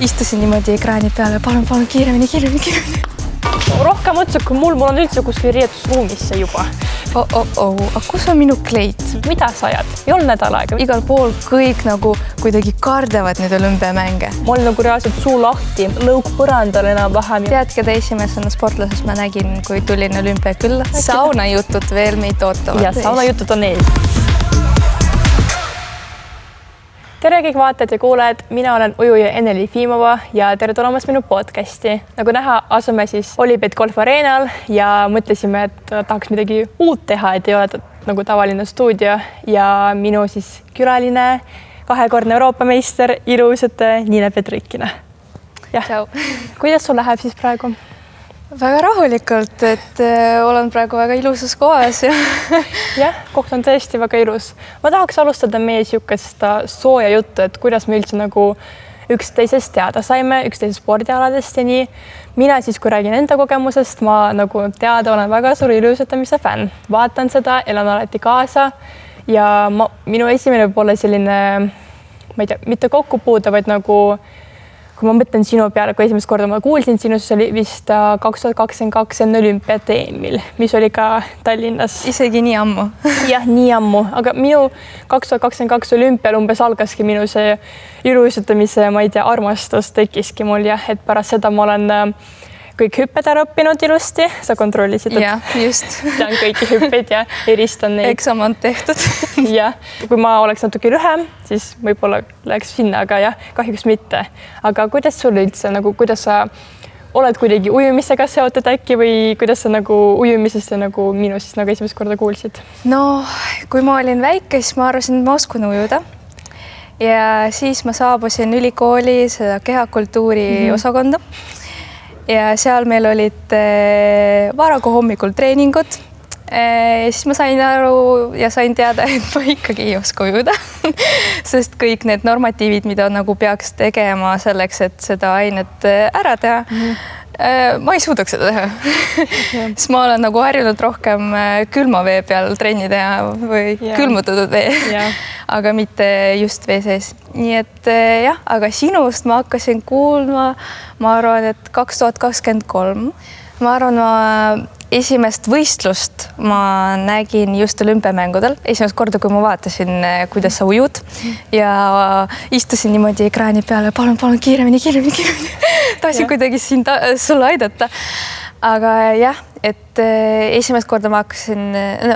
istusin niimoodi ekraani peale, palun kiiremini. Rohkem mõtlesin, kui mul on üldse kuskil riietusruumisse juba. Aga kus on minu kleit? Mida sa ajad? Ei olnud nädal aega. Igal pool kõik nagu kuidagi kardavad nüüd olümpiamänge. Mul oli nagu reaalselt suu lahti, lõuk põrandal enam-vähem. Tead, keda esimesena sportlasest ma nägin, kui tulin olümpia külla? Saunajutud veel meid ootavad. Ja saunajutud on ees. Tere kõik vaatajad ja kuulajad, mina olen ujuja Ene Lifimova ja tere tulemast minu podcasti. Nagu näha, asume siis Olipet Golf Arenal ja mõtlesime, et tahaks midagi uut teha, et ei ole nagu tavaline stuudio ja minu siis külaline, 2-kordne Euroopa meister, ilusate Niine Petrikina. Tšau. Kuidas sul läheb siis praegu? Väga rahulikult, et olen praegu väga ilusas kohas. Jah, koht on tõesti väga ilus. Ma tahaks alustada meie siukest sooja juttu, et kuidas me üldse nagu üksteisest teada saime, üksteise spordialadest ja nii. Mina siis, kui räägin enda kogemusest, ma nagu teada olen väga suur ilusatamise fänn. Vaatan seda, elan alati kaasa ja minu esimene võib olla selline, ma ei tea, mitte kokkupuuda, vaid nagu kui ma mõtlen sinu peale, kui esimest korda ma kuulsin sinust, oli vist 2022 enne olümpiat EM-il, mis oli ka Tallinnas. Isegi nii ammu. Jah, nii ammu, aga minu 2022 olümpial umbes algaski minu see ilusatamise, ma ei tea, armastus tekkiski mul jah, et pärast seda ma olen kõik hüpped ära õppinud ilusti, sa kontrollisid, ja, just. Tean kõiki hüppeid ja eristan neid. Eksam on tehtud. Jah, kui ma oleks natuke lühem, siis võib-olla läheks sinna, aga jah, kahjuks mitte. Aga kuidas sul üldse, nagu, kuidas sa oled kuidagi ujumisega seotud äkki või kuidas sa nagu ujumisest ja nagu minu siis nagu esimest korda kuulsid? No, kui ma olin väike, siis ma arvasin, et ma oskan ujuda. Ja siis ma saabusin ülikooli seda kehakultuuri osakonda. Ja seal meil olid varaku hommikul treeningud. Siis ma sain aru ja sain teada, et ma ikkagi ei oska ujuda, sest kõik need normatiivid, mida nagu peaks tegema selleks, et seda ainet ära teha, ma ei suudaks seda teha. Siis ma olen nagu harjunud rohkem külma vee peal trenni teha või külmutatud vee, aga mitte just vee sees. Nii et jah, aga sinust ma hakkasin kuulma, ma arvan, et 2023. Ma arvan, esimest võistlust ma nägin just olümpiamängudel. Esimest korda, kui ma vaatasin, kuidas sa ujud ja istusin niimoodi ekraani peale, palun kiiremini. Tahtsin kuidagi sulle aidata. Aga jah, et esimest korda ma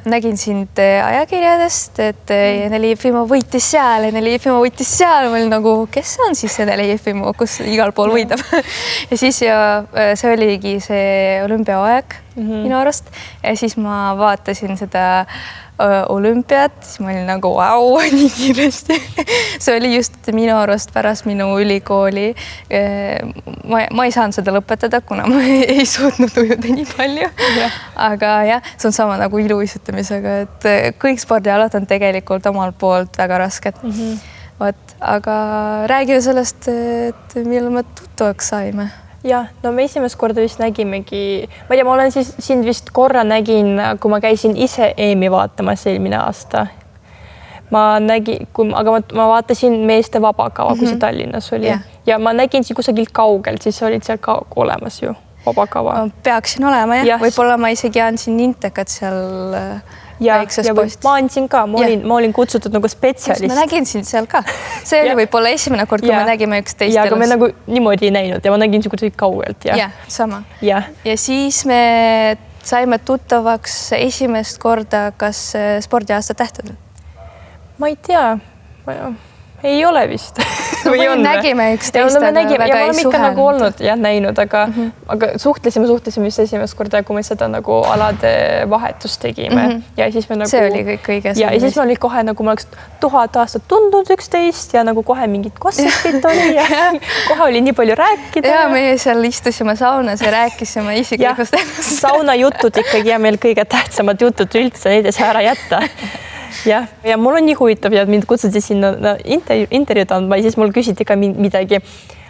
nägin sind ajakirjadest, et Ene Lifimov võitis seal. Ma olin nagu, kes on siis Ene Lifimov, kus igal pool võidab. Ja siis see oligi see olümpiaaeg minu arust. Ja siis ma vaatasin seda olümpiat, siis ma olin nagu vau, nii kiiresti. See oli just minu arust pärast minu ülikooli. Ma ei saanud seda lõpetada, kuna ma ei suutnud ujuda nii palju. Aga jah, see on sama nagu iluuisutamisega, et kõik spordialad on tegelikult omal poolt väga rasked. Aga räägime sellest, et millal me tuttavaks saime. Jah, no me esimest korda vist nägimegi, ma ei tea, ma olen siis sind vist korra nägin, kui ma käisin ise EM-i vaatamas eelmine aasta. Aga ma vaatasin meeste vabakava, kui see Tallinnas oli. Ja ma nägin siin kusagil kaugelt, siis olid seal ka olemas ju vabakava. Peaksin olema, jah. Võib-olla ma isegi andsin intekat seal väikses postis. Ma andsin ka, ma olin kutsutud nagu spetsialist. Ma nägin sind seal ka. See oli võib-olla esimene kord, kui me nägime üksteist elus. Ja, aga me nagu niimoodi ei näinud ja ma nägin sind kuidagi kaugelt. Ja, sama. Ja siis me saime tuttavaks esimest korda, kas spordiaasta tähtedel? Ma ei tea, ei ole vist. Me nägime üksteist, aga väga ei suhelnud. Nagu olnud ja näinud, aga suhtlesime vist esimest korda, kui me seda nagu alade vahetust tegime. Ja siis me nagu... See oli kõik õige. Ja siis me oli kohe nagu, ma oleks 1000 aastat tundnud üksteist ja nagu kohe mingid kossipid oli ja kohe oli nii palju rääkida. Ja me seal istusime saunas ja rääkisime isiklikust ennast. Sauna jutud ikkagi ja meil kõige tähtsamad jutud üldse, neid ei saa ära jätta. Ja mul on nii huvitav ja mind kutsuti sinna intervjuud andma ja siis mul küsiti ka midagi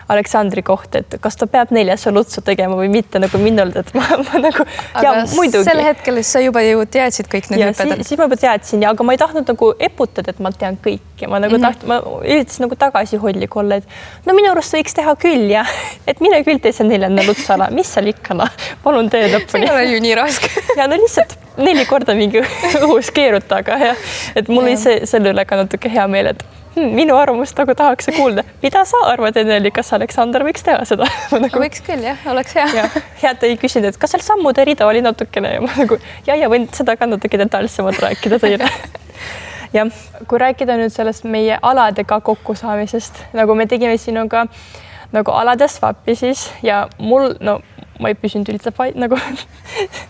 Aleksandri kohta, et kas ta peab 4 lutsu tegema või mitte nagu minul, et ma nagu aga muidugi. Sel hetkel sa juba ju teadsid kõik need hüpped. Siis ma juba teadsin ja aga ma ei tahtnud nagu eputada, et ma tean kõike. Ma nagu ma üritasin nagu tagasihoidlik olla, et no minu arust võiks teha küll ja et mine küll tee see 4. lutsala, mis seal ikka palun tee lõpuni. See ei ole ju nii raske. Ja no lihtsalt 4 korda mingi õhus keeruta, aga ja, et mul oli selle üle ka natuke hea meel, et minu arvamust nagu tahaks kuulda. Mida sa arvad, Eneli, kas Aleksander võiks teha seda? Nagu... Võiks küll, jah, oleks hea. Ja ta ei küsinud, et kas seal sammude rida oli natukene ja ma nagu ja võin seda ka natuke detailsemalt rääkida teile. Ja kui rääkida nüüd sellest meie aladega kokkusaamisest, nagu me tegime sinuga nagu alades vappi siis ja mul, no ma ei püsinud üldse nagu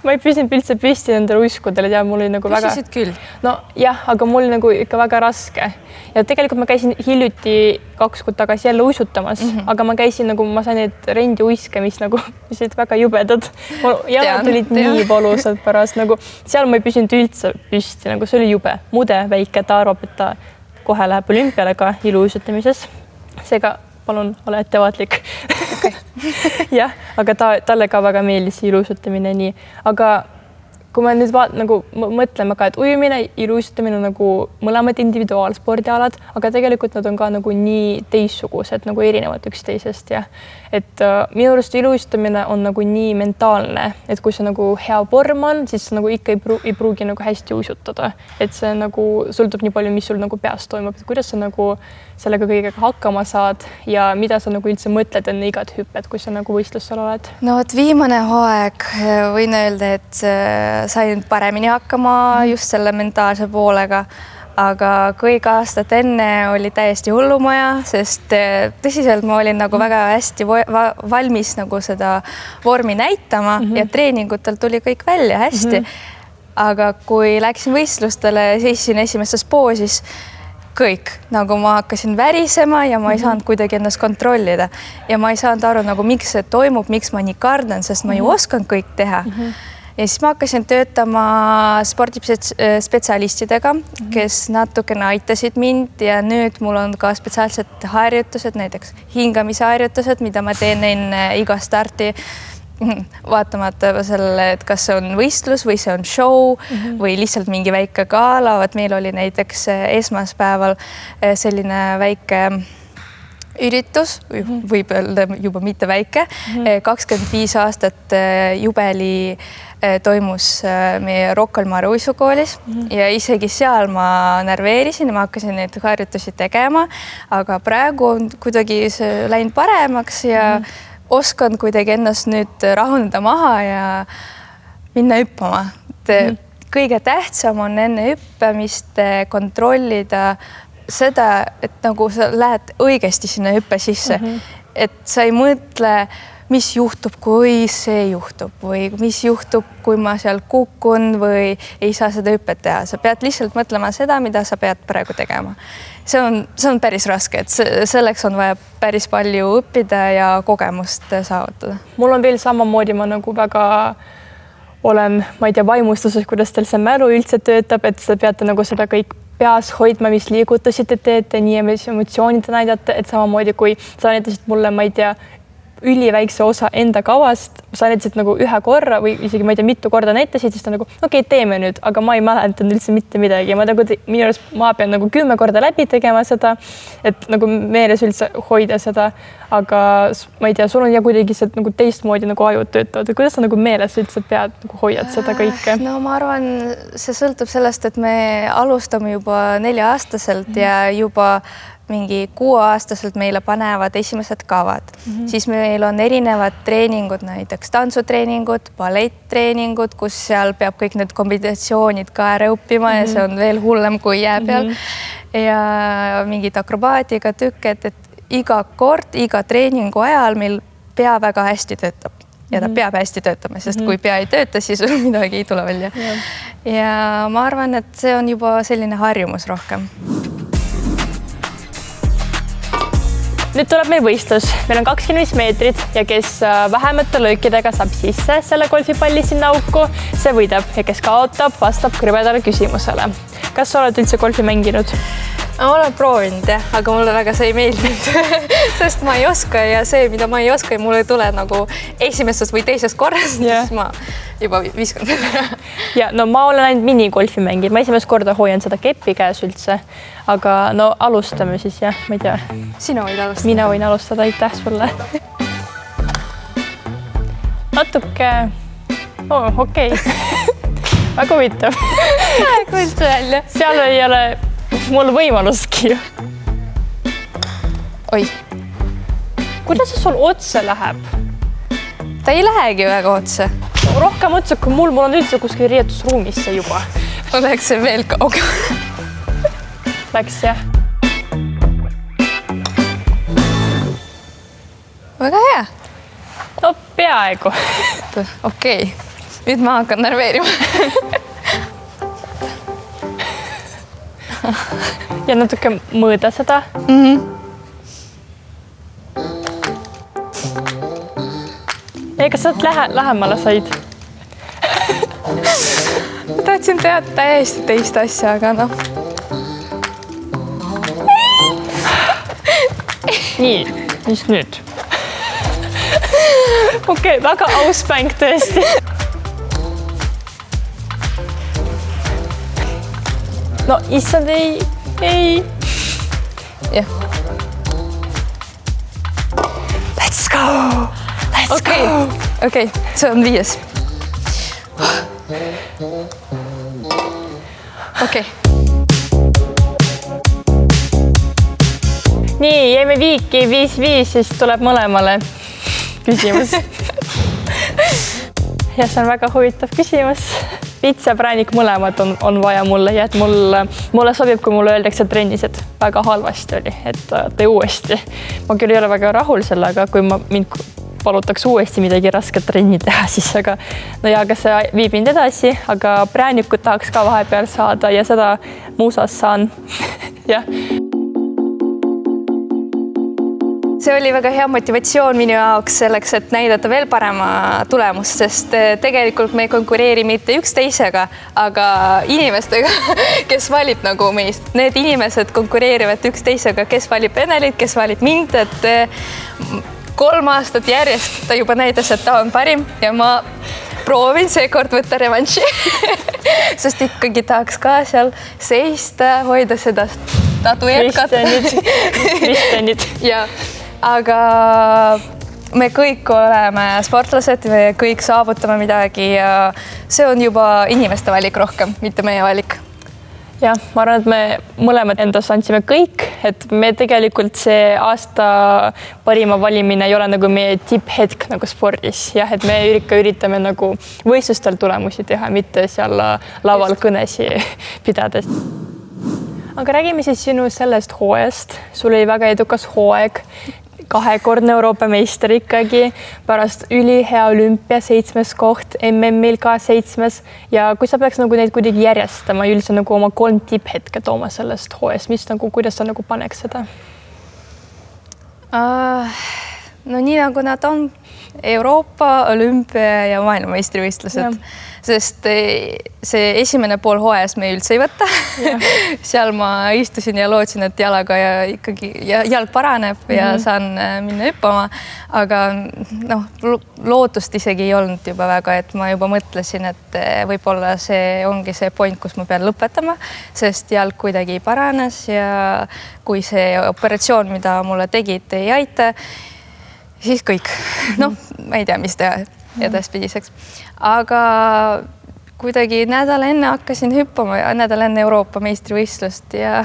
ma ei püsinud üldse püsti nendele uiskudele ja mul oli nagu väga... Püsisid küll? No jah, aga mul oli nagu ikka väga raske. Ja tegelikult ma käisin hiljuti 2 kuud tagasi jälle uisutamas, aga ma käisin nagu, ma sain need rendiuiske, mis nagu, mis olid väga jubedad. Jalad olid nii valusad pärast, nagu seal ma ei püsinud üldse püsti, nagu see oli jube. Mude väike, ta arvab, et ta kohe läheb olümpiale ka iluuisutamises. Seega palun ole ettevaatlik. Okay. Jah, aga talle ka väga meeldis iluuisutamine nii. Aga kui me nüüd nagu mõtleme ka, et ujumine, iluuisutamine on nagu mõlemad individuaalspordialad, aga tegelikult nad on ka nagu nii teissugused, nagu erinevad üksteisest ja et minu arust iluuisutamine on nagu nii mentaalne, et kui see nagu hea vorm on, siis nagu ikka ei pruugi nagu hästi uisutada, et see nagu sõltub nii palju, mis sul nagu peas toimub, et kuidas sa nagu sellega kõigega hakkama saad ja mida sa nagu üldse mõtled enne igat hüppet, kui sa nagu võistlusel oled? No et viimane hooaeg võin öelda, et sain paremini hakkama just selle mentaalse poolega, aga kõik aastat enne oli täiesti hullumaja, sest tõsiselt ma olin nagu väga hästi valmis nagu seda vormi näitama ja treeningutel tuli kõik välja hästi. Aga kui läksin võistlustele, seisin esimeses poosis, kõik, nagu ma hakkasin värisema ja ma ei saanud kuidagi ennast kontrollida ja ma ei saanud aru nagu, miks see toimub, miks ma nii kardan, sest ma ju oskan kõik teha. Ja siis ma hakkasin töötama spordispetsialistidega, kes natukene aitasid mind ja nüüd mul on ka spetsiaalsed harjutused, näiteks hingamise harjutused, mida ma teen enne iga starti, vaatamata sellele, et kas see on võistlus või see on show või lihtsalt mingi väike gala. Meil oli näiteks esmaspäeval selline väike üritus, võib öelda juba mitte väike, 25 aastat jubeli toimus meie Rocca al Mare uisukoolis ja isegi seal ma närveerisin ja ma hakkasin neid harjutusi tegema, aga praegu on kuidagi see läinud paremaks ja oskan kuidagi ennast nüüd rahuneda maha ja minna hüppama. Kõige tähtsam on enne hüppamist kontrollida seda, et nagu sa lähed õigesti sinna hüppe sisse, et sa ei mõtle, mis juhtub, kui see juhtub või mis juhtub, kui ma seal kukun või ei saa seda hüppet teha. Sa pead lihtsalt mõtlema seda, mida sa pead praegu tegema. See on päris raske, et selleks on vaja päris palju õppida ja kogemust saavutada. Mul on veel samamoodi, ma nagu väga olen, ma ei tea, vaimustuses, kuidas teil see mälu üldse töötab, et te peate nagu seda kõik peas hoidma, mis liigutusid te teete, nii emotsioonid näidata, et samamoodi kui sa näitasid mulle, ma ei tea, üliväikse osa enda kavast, sa näitasid nagu ühe korra või isegi ma ei tea, mitu korda näitasid, siis ta nagu okei, teeme nüüd, aga ma ei mäletanud üldse mitte midagi. Ma nagu minu arust ma pean nagu 10 korda läbi tegema seda, et nagu meeles üldse hoida seda, aga ma ei tea, sul on ja kuidagi see nagu teistmoodi nagu ajud töötavad. Kuidas sa nagu meeles üldse pead nagu hoiad seda kõike? No ma arvan, see sõltub sellest, et me alustame juba 4-aastaselt ja juba mingi 6-aastaselt meile panevad esimesed kavad. Siis meil on erinevad treeningud, näiteks tantsutreeningud, balletttreeningud, kus seal peab kõik need kombinatsioonid ka ära õppima ja see on veel hullem kui jää peal. Ja mingid akrobaatiga tükked, et iga kord, iga treeningu ajal meil pea väga hästi töötab. Ja ta peab hästi töötama, sest kui pea ei tööta, siis midagi ei tule välja. Ja ma arvan, et see on juba selline harjumus rohkem. Nüüd tuleb meil võistlus. Meil on 25 meetrit ja kes vähemate löökidega saab sisse selle golfipalli sinna auku, see võidab ja kes kaotab, vastab krõbedale küsimusele. Kas sa oled üldse golfi mänginud? Ma olen proovinud jah, aga mulle väga see ei meeldinud, sest ma ei oska ja see, mida ma ei oska ja mulle ei tule nagu esimesest või teisest korrast, siis ma juba viskan. Ja no ma olen ainult minigolfi mänginud, ma esimest korda hoian seda keppi käes üldse, aga no alustame siis jah, ma ei tea. Sina võid alustada. Mina võin alustada, aitäh sulle. Natuke, okei. Väga huvitav. Kuulda välja. Seal ei ole mul võimalustki. Oi. Kuidas see sul otse läheb? Ta ei lähegi väga otse. Rohkem otse kui mul on üldse kuskil riietusruumisse juba. Ma läheks see veel kauga. Läks jah. Väga hea. No peaaegu. Okei. Nüüd ma hakkan närveerima. Ja natuke mõõda seda. Ei, kas sa lähemale said? Tahtsin teha täiesti teist asja, aga noh. Nii, mis nüüd? Okei, väga aus mäng tõesti. No issand ei. Jah. Let's go! Okei, see on 5. Okei. Nii, jäime viiki 5-5, siis tuleb mõlemale küsimus. Ja see on väga huvitav küsimus. Pits ja präänik mõlemad on vaja mulle ja et mulle sobib, kui mulle öeldakse trennis, et väga halvasti oli, et tee uuesti. Ma küll ei ole väga rahul sellega, kui mind palutaks uuesti midagi rasket trenni teha, siis aga no ja aga see viib mind edasi, aga präänikut tahaks ka vahepeal saada ja seda muusas saan. Jah. See oli väga hea motivatsioon minu jaoks selleks, et näidata veel parema tulemust, sest tegelikult me ei konkureeri mitte üksteisega, aga inimestega, kes valib nagu meist. Need inimesed konkureerivad üksteisega, kes valib Enelit, kes valib mind, et 3 aastat järjest ta juba näitas, et ta on parim ja ma proovin seekord võtta revanši, sest ikkagi tahaks ka seal seista, hoida seda tatu jätkata. Kristianid. Ja, aga me kõik oleme sportlased, me kõik saavutame midagi ja see on juba inimeste valik rohkem, mitte meie valik. Jah, ma arvan, et me mõlemad endast andsime kõik, et me tegelikult see aasta parima valimine ei ole nagu meie tipphetk nagu spordis. Jah, et me üritame nagu võistlustel tulemusi teha, mitte seal laval kõnesi pidades. Aga räägime siis sinu sellest hooajast. Sul oli väga edukas hooaeg, 2-kordne Euroopa meister ikkagi, pärast ülihea olümpia 7. koht, MM-il ka 7. Ja kui sa peaks nagu neid kuidagi järjestama, üldse nagu oma 3 tipphetke tooma sellest hooajast, kuidas sa nagu paneks seda? No nii nagu nad on Euroopa, olümpia ja maailmameistrivõistlused, sest see esimene pool hooajas me üldse ei võtta. Seal ma istusin ja lootsin, et jalaga ja ikkagi jalg paraneb ja saan minna hüppama, aga noh, lootust isegi ei olnud juba väga, et ma juba mõtlesin, et võib-olla see ongi see point, kus ma pean lõpetama, sest jalg kuidagi paranes ja kui see operatsioon, mida mulle tegid, ei aita, siis kõik. Noh, ma ei tea, mis teha edaspidiseks. Aga kuidagi nädal enne hakkasin hüppama ja nädal enne Euroopa meistrivõistlust ja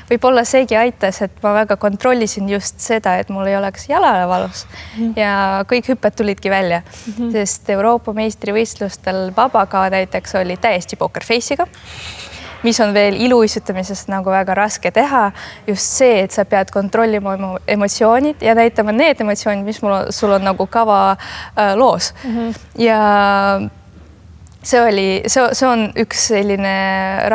võib-olla seegi aitas, et ma väga kontrollisin just seda, et mul ei oleks jalale valus ja kõik hüpped tulidki välja, sest Euroopa meistrivõistlustel vabaga näiteks oli täiesti poker face'iga, mis on veel iluuisutamisest nagu väga raske teha, just see, et sa pead kontrollima oma emotsioonid ja näitama need emotsioonid, mis sul on nagu kava loos. Ja see on üks selline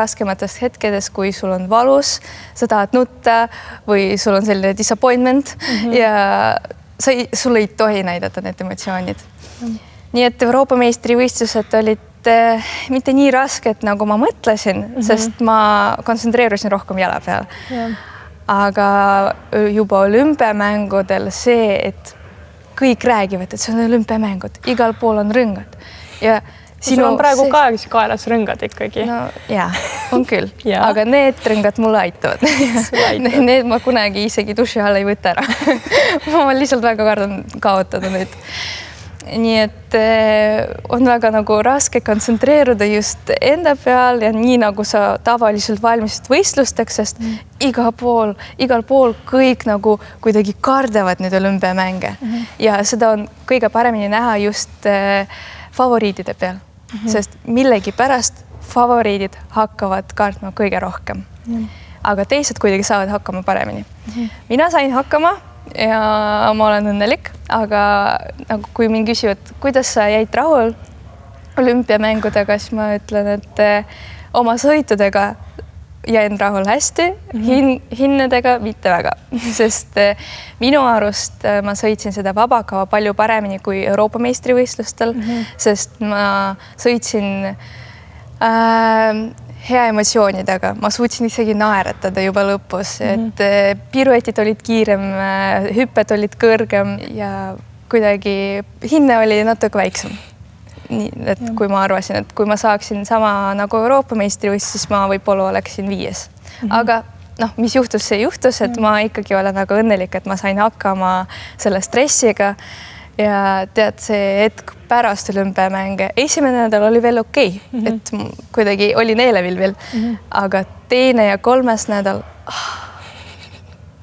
raskematest hetkedest, kui sul on valus, sa tahad nutta või sul on selline disappointment ja sul ei tohi näidata need emotsioonid. Nii et Euroopa meistrivõistlused olid mitte nii rasket, nagu ma mõtlesin, sest ma kontsentreerusin rohkem jala peal. Aga juba olümpiamängudel see, et kõik räägivad, et see on olümpiamängud, igal pool on rõngad. Ja sul on praegu kaelas rõngad ikkagi. No jaa, on küll, aga need rõngad mulle aitavad. Need ma kunagi isegi duši all ei võta ära. Ma lihtsalt väga kardan kaotada nüüd. Nii et on väga nagu raske kontsentreeruda just enda peal ja nii nagu sa tavaliselt valmistad võistlusteks, sest igal pool kõik nagu kuidagi kardavad neid olümpiamänge. Ja seda on kõige paremini näha just favoriidide peal, sest millegi pärast favoriidid hakkavad kartma kõige rohkem. Aga teised kuidagi saavad hakkama paremini. Mina sain hakkama ja ma olen õnnelik, aga nagu kui mind küsivad, kuidas sa jäid rahul olümpiamängudega, siis ma ütlen, et oma sõitudega jäin rahul hästi, hinnadega mitte väga, sest minu arust ma sõitsin seda vabakava palju paremini kui Euroopa meistrivõistlustel, sest ma sõitsin hea emotsioonidega, ma suutsin isegi naeratada juba lõpus, et piruetid olid kiirem, hüpped olid kõrgem ja kuidagi hinne oli natuke väiksem. Nii, et kui ma arvasin, et kui ma saaksin sama nagu Euroopa meistrivõistlus, siis ma võib-olla oleksin 5. Aga mis juhtus, see juhtus, et ma ikkagi olen väga õnnelik, et ma sain hakkama selle stressiga ja tead, see hetk pärast olümpiamänge, esimene nädal oli veel okei, et kuidagi olin eelevil veel, aga teine ja 3. nädal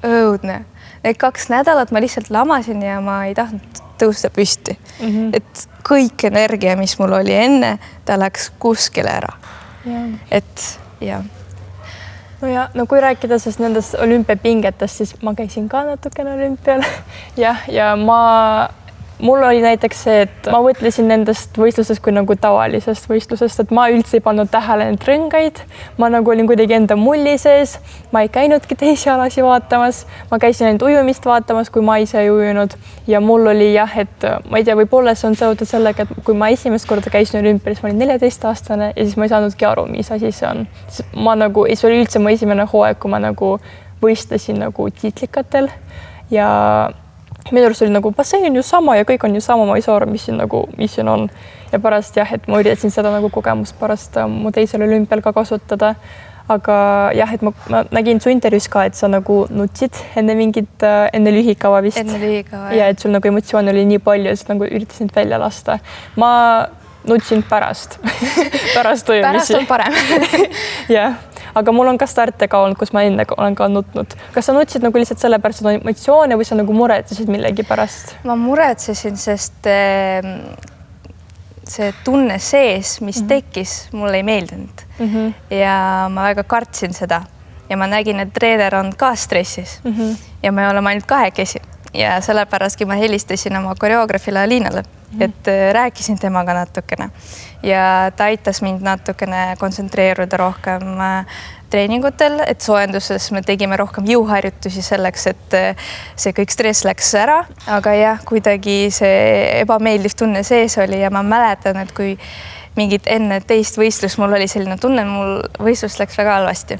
õudne. Need 2 nädalat ma lihtsalt lamasin ja ma ei tahtnud tõusta püsti. Et kõik energia, mis mul oli enne, ta läks kuskile ära. Et jah. No kui rääkida siis nendest olümpiapingetest, siis ma käisin ka natukene olümpial ja mul oli näiteks see, et ma mõtlesin nendest võistlustest kui nagu tavalisest võistlusest, et ma üldse ei pannud tähele neid rõngaid. Ma nagu olin kuidagi enda mulli sees, ma ei käinudki teisi alasi vaatamas, ma käisin ainult ujumist vaatamas, kui ma ise ei ujunud ja mul oli et ma ei tea, võib-olla see on seotud sellega, et kui ma esimest korda käisin olümpial, siis ma olin 14-aastane ja siis ma ei saanudki aru, mis asi see on. See oli üldse mu esimene hooaeg, kui ma nagu võistlesin nagu tiitlikatel ja minu arust oli nagu bassein on ju sama ja kõik on ju sama, ma ei saa aru, mis siin on. Ja pärast et ma üritasin seda nagu kogemust pärast mu teisel olümpial ka kasutada. Aga et ma nägin su intervjuus ka, et sa nagu nutsid enne lühikava vist. Enne lühikava, ja et sul nagu emotsioon oli nii palju, et nagu üritasid välja lasta. Ma nutsin pärast ujumisi. Pärast on parem. Jah. Aga mul on ka starte ka olnud, kus ma enne olen ka nutnud. Kas sa nutsid nagu lihtsalt selle pärast emotsioone või sa nagu muretsesid millegi pärast? Ma muretsesin, sest see tunne sees, mis tekkis, mulle ei meeldinud. Ja ma väga kartsin seda. Ja ma nägin, et treener on ka stressis. Ja me oleme ainult 2 ja sellepärastki ma helistasin oma koreograafile Aliinale, et rääkisin temaga natukene ja ta aitas mind natukene kontsentreeruda rohkem treeningutel, et soojenduses me tegime rohkem jõuharjutusi selleks, et see kõik stress läks ära, aga kuidagi see ebameeldiv tunne sees oli ja ma mäletan, et kui mingit enne teist võistlust mul oli selline tunne, mul võistlus läks väga halvasti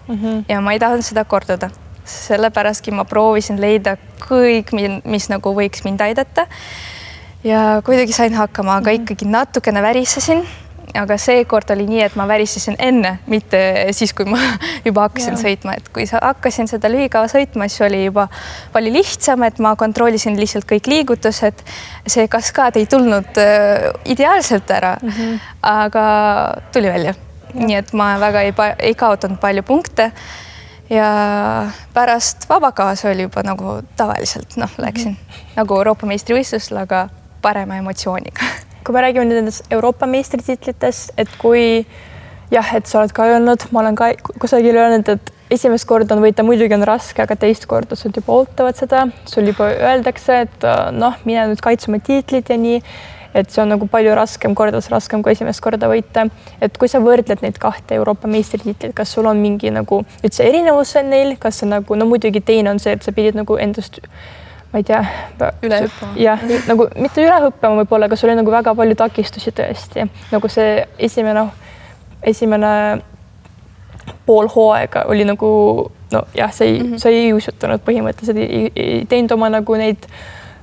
ja ma ei tahtnud seda kordada. Sellepärastki ma proovisin leida kõik, mis nagu võiks mind aidata ja kuidagi sain hakkama, aga ikkagi natukene värisesin, aga seekord oli nii, et ma värisesin enne, mitte siis, kui ma juba hakkasin sõitma, et kui hakkasin seda lühikava sõitma, siis oli juba palju lihtsam, et ma kontrollisin lihtsalt kõik liigutused. See kaskaad ei tulnud ideaalselt ära, aga tuli välja. Nii et ma väga ei kaotanud palju punkte. Ja pärast vabakavas oli juba nagu tavaliselt, läksin nagu Euroopa meistrivõistlusel, aga parema emotsiooniga. Kui me räägime nendest Euroopa meistritiitlitest, et kui et sa oled ka öelnud, ma olen ka kusagil öelnud, et esimest korda on võita muidugi on raske, aga teist korda sul juba ootavad seda, sul juba öeldakse, et mine nüüd kaitsema tiitlit ja nii, et see on nagu palju kordades raskem kui esimest korda võita. Et kui sa võrdled neid 2 Euroopa meistritiitlit, kas sul on mingi nagu üldse erinevus neil, kas see nagu, muidugi teine on see, et sa pidid nagu endast, ma ei tea. Üle hüppama. Jah, nagu mitte üle hüppama võib-olla, aga sul oli nagu väga palju takistusi tõesti. Nagu see esimene pool hooaega oli nagu, no jah, sa ei uisutanud põhimõtteliselt, ei teinud oma nagu neid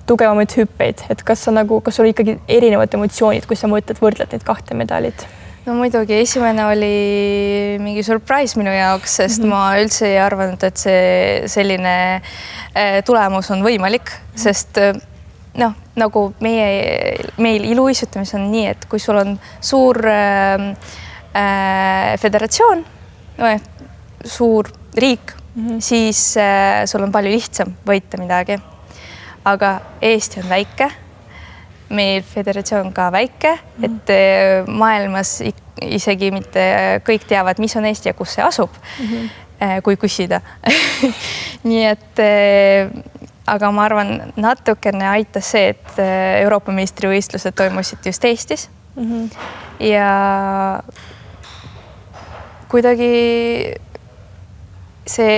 tugevamaid hüppeid, et kas sul ikkagi erinevad emotsioonid, kui sa võrdled neid 2 medalit? No muidugi esimene oli mingi surprise minu jaoks, sest ma üldse ei arvanud, et see selline tulemus on võimalik, sest noh, nagu meil iluuisutamis on nii, et kui sul on suur föderatsioon, suur riik, siis sul on palju lihtsam võita midagi. Aga Eesti on väike, meil föderatsioon ka väike, et maailmas isegi mitte kõik teavad, mis on Eesti ja kus see asub, kui küsida. Nii et, aga ma arvan, natukene aitas see, et Euroopa meistrivõistlused toimusid just Eestis ja kuidagi see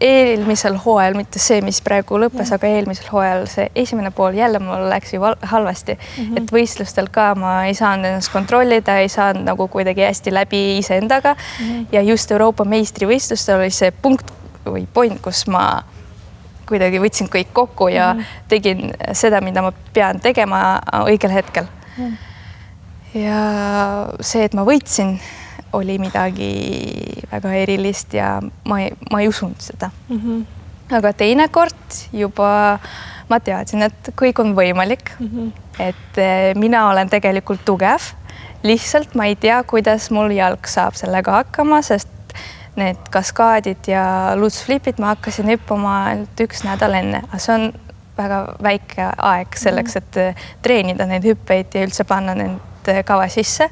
eelmisel hooajal, mitte see, mis praegu lõppes, aga eelmisel hooajal see esimene pool jälle mul läks ju halvasti, et võistlustel ka ma ei saanud ennast kontrollida, ei saanud nagu kuidagi hästi läbi iseendaga ja just Euroopa meistrivõistlustel oli see punkt või point, kus ma kuidagi võtsin kõik kokku ja tegin seda, mida ma pean tegema õigel hetkel. Ja see, et ma võitsin, oli midagi väga erilist ja ma ei usunud seda. Aga teinekord juba ma teadsin, et kõik on võimalik, et mina olen tegelikult tugev, lihtsalt ma ei tea, kuidas mul jalg saab sellega hakkama, sest need kaskaadid ja lutsflipid ma hakkasin hüppama ainult 1 nädal enne, aga see on väga väike aeg selleks, et treenida neid hüppeid ja üldse panna need kava sisse.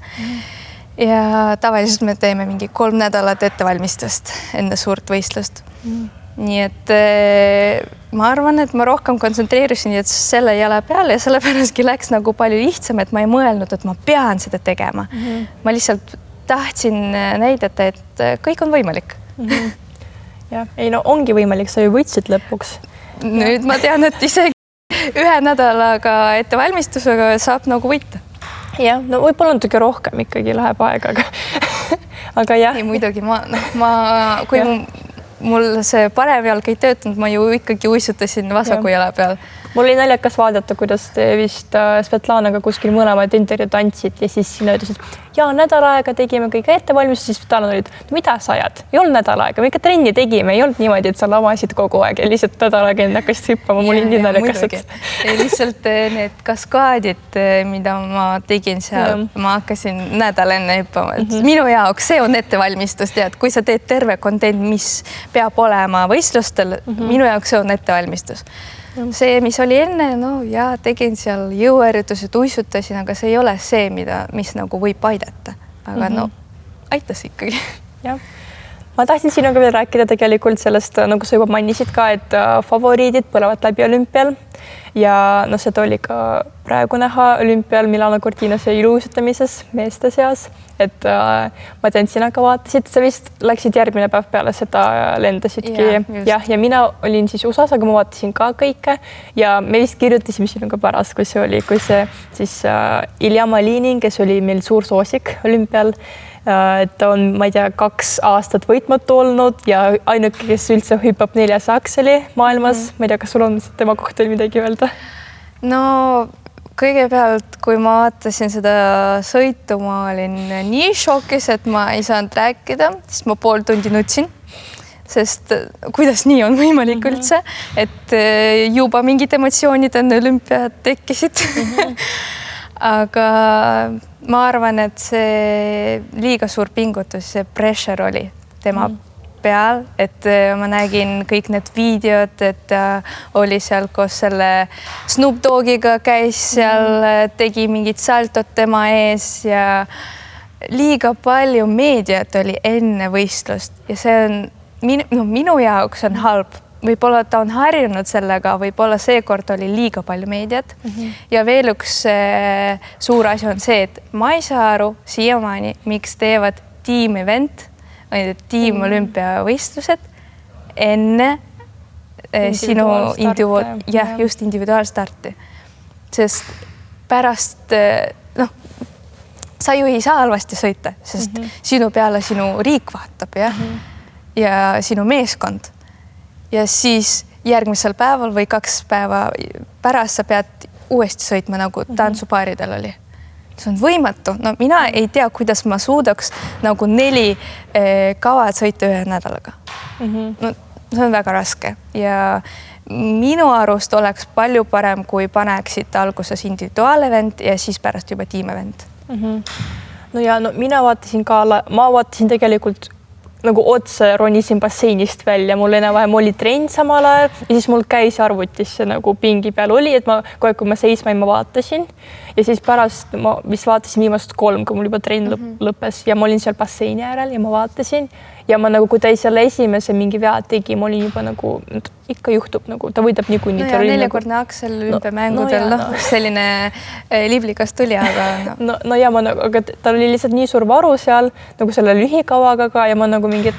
Ja tavaliselt me teeme mingi 3 nädalat ettevalmistust enne suurt võistlust. Nii et ma arvan, et ma rohkem kontsentreerusin selle jala peale ja sellepärastki läks nagu palju lihtsam, et ma ei mõelnud, et ma pean seda tegema. Ma lihtsalt tahtsin näidata, et kõik on võimalik. Ja, ei no ongi võimalik, sa ju võitsid lõpuks. Nüüd ma tean, et isegi 1 nädalaga ettevalmistusega saab nagu võita. Jah, no võib-olla natuke rohkem ikkagi läheb aega, aga jah. Ei, muidugi, kui mul see parem jalg ei töötanud, ma ju ikkagi uisutasin vasaku jala peal. Mul oli naljakas vaadata, kuidas te vist Svetlanaga kuskil mõlemad intervjuud andsid ja siis sinna ütlesid, ja nädal aega tegime kõige ettevalmistus, siis Svetlana olid, mida sa ajad? Ei olnud nädal aega, me ikka trenni tegime, ei olnud niimoodi, et sa lavasid kogu aeg ja lihtsalt nädal aega enne hakkasid hüppama, mul oli nii naljakas. Lihtsalt need kaskaadid, mida ma tegin seal, ma hakkasin nädal enne hüppama. Minu jaoks see on ettevalmistus, tead, kui sa teed terve content, mis peab olema võistlustel, minu jaoks see on ettevalmistus. See, mis oli enne, no ja tegin seal jõuharjutused, uisutasin, aga see ei ole see, mis nagu võib aidata. Aga no, aitas ikkagi. Ja. Ma tahtsin sinuga veel rääkida tegelikult sellest, nagu sa juba mainisid ka, et favoriidid põlevad läbi olümpial ja no seda oli ka praegu näha olümpial Milano Cortinase iluuisutamises meeste seas, et ma tean, sina ka vaatasid, sa vist läksid järgmine päev peale seda lendasidki ja mina olin siis USA-s, aga ma vaatasin ka kõike ja me vist kirjutasime sinuga pärast, kui see siis Ilja Malinin, kes oli meil suur soosik olümpial, et on, ma ei tea, 2 aastat võitmatu olnud ja ainuke, kes üldse hüppab 4 akseli maailmas. Ma ei tea, kas sul on tema kohta midagi öelda? No kõigepealt, kui ma vaatasin seda sõitu, ma olin nii šokis, et ma ei saanud rääkida, siis ma pool tundi nutsin, sest kuidas nii on võimalik üldse, et juba mingid emotsioonid enne olümpiad tekkisid. Aga ma arvan, et see liiga suur pingutus, see pressure oli tema peal, et ma nägin kõik need videod, et oli seal koos selle Snoop Dogiga käis seal, tegi mingid saltot tema ees ja liiga palju meediat oli enne võistlust ja see on minu jaoks on halb. Võib-olla ta on harjunud sellega, võib-olla seekord oli liiga palju meediat ja veel üks suur asi on see, et ma ei saa aru siiamaani, miks teevad tiim-event või tiim-olümpiavõistlused enne sinu just individuaalstarti. Sest pärast, sa ju ei saa halvasti sõita, sest sinu peale sinu riik vaatab ja sinu meeskond. Ja siis järgmisel päeval või 2 päeva pärast sa pead uuesti sõitma, nagu tantsupaaridel oli. See on võimatu. No mina ei tea, kuidas ma suudaks nagu 4 kavad sõita 1 nädalaga. No, see on väga raske ja minu arust oleks palju parem, kui paneksid alguses individuaalevent ja siis pärast juba tiimevent. Mina vaatasin tegelikult nagu otse ronisin basseinist välja, mul enam-vähem oli trenn samal ajal ja siis mul käis arvutisse nagu pingi peal oli, et ma kogu aeg, kui ma seisma ma vaatasin ja siis pärast ma vist vaatasin viimast 3, kui mul juba trenn lõppes ja ma olin seal basseini äärel ja ma vaatasin ja ma nagu, kui ta selle esimese mingi vea tegi, ma olin juba nagu, ikka juhtub nagu, ta võidab niikuinii. No ja 4-kordne aksel olümpiamängudel, selline liblikas tuli, aga aga tal oli lihtsalt nii suur varu seal, nagu selle lühikavaga ka ja ma nagu mingi,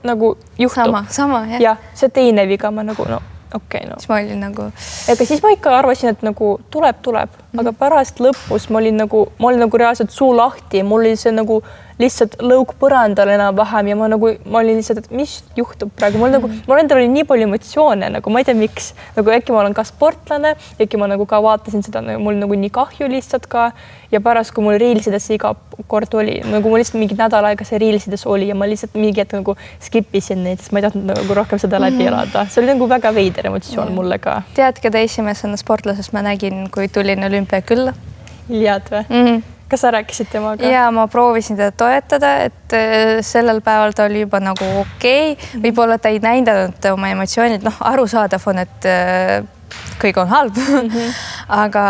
nagu juhtub. Sama, jah. Ja see teine viga ma nagu, Siis ma olin nagu... Ega siis ma ikka arvasin, et nagu tuleb, aga pärast lõpus ma olin nagu reaalselt suu lahti, mul oli see nagu lihtsalt lõug põrandal enam-vähem ja ma olin lihtsalt, et mis juhtub praegu. Mul endal oli nii palju emotsioone, nagu ma ei tea, miks. Nagu äkki ma olen ka sportlane, äkki ma nagu ka vaatasin seda, mul nagu nii kahju lihtsalt ka. Ja pärast, kui mul reelsides iga kord oli, nagu mul lihtsalt mingi nädal aega see reelsides oli ja ma lihtsalt mingi hetk nagu skipisin neid, sest ma ei tahtnud nagu rohkem seda läbi elada. See oli nagu väga veider emotsioon mulle ka. Tead, keda esimesena sportlasest ma nägin, kui tulin olümpia külla? Iljad või? Kas sa rääkisid temaga? Ja ma proovisin teda toetada, et sellel päeval ta oli juba nagu okei. Võib-olla ta ei näidanud oma emotsioonid, arusaadav on, et kõik on halb. Aga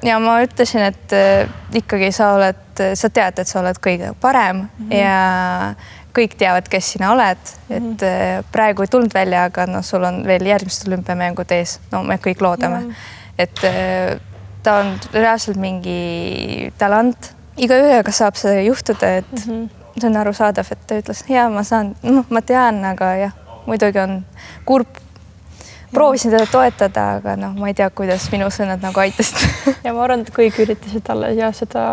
ja ma ütlesin, et ikkagi sa tead, et sa oled kõige parem ja kõik teavad, kes sina oled. Et praegu ei tulnud välja, aga sul on veel järgmised olümpiamängud ees. No me kõik loodame. Et ta on reaalselt mingi talant. Igaühega saab see juhtuda, et see on arusaadav, et ta ütles, ma tean, aga jah, muidugi on kurb. Proovisin teda toetada, aga ma ei tea, kuidas minu sõnad nagu aitasid. Ja ma arvan, et kõik üritasid talle ja seda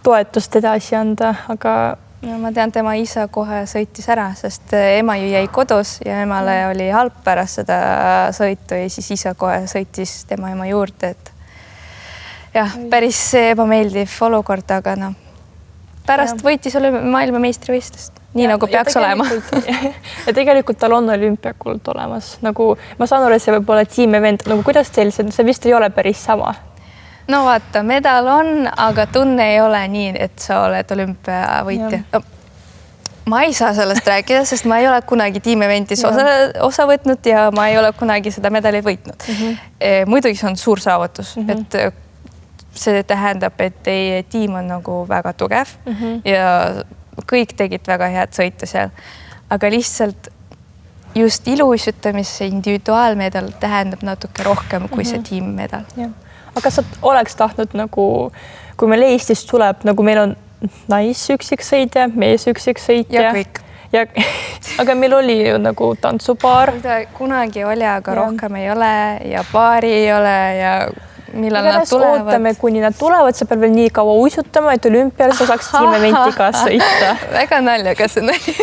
toetust edasi anda, aga ma tean, tema isa kohe sõitis ära, sest ema ju jäi kodus ja emale oli halb pärast seda sõitu ja siis isa kohe sõitis tema ema juurde, et jah, päris ebameeldiv olukord, aga pärast võitis maailmameistrivõistlust. Nii nagu peaks olema. Ja tegelikult tal on olümpiakuld olemas. Nagu ma saan aru, et see võib olla tiimevent. Nagu kuidas teil see vist ei ole päris sama? No vaata, medal on, aga tunne ei ole nii, et sa oled olümpiavõitja. Ma ei saa sellest rääkida, sest ma ei ole kunagi tiimeventis osa võtnud ja ma ei ole kunagi seda medali võitnud. Muidugi see on suur saavutus, et see tähendab, et teie tiim on nagu väga tugev ja kõik tegid väga head sõitu seal, aga lihtsalt just iluuisutamise individuaalmedal tähendab natuke rohkem kui see tiimmedal. Aga sa oleks tahtnud nagu, kui meil Eestis tuleb, nagu meil on naisüksiksõitja, meesüksiksõitja. Ja kõik. Aga meil oli ju nagu tantsupaar. Kunagi oli, aga rohkem ei ole ja paari ei ole ja millal nad tulevad. Ootame, kuni nad tulevad, sa pead veel nii kaua uisutama, et olümpial sa saaks tiimeventi ka sõita. Väga naljaga see nali.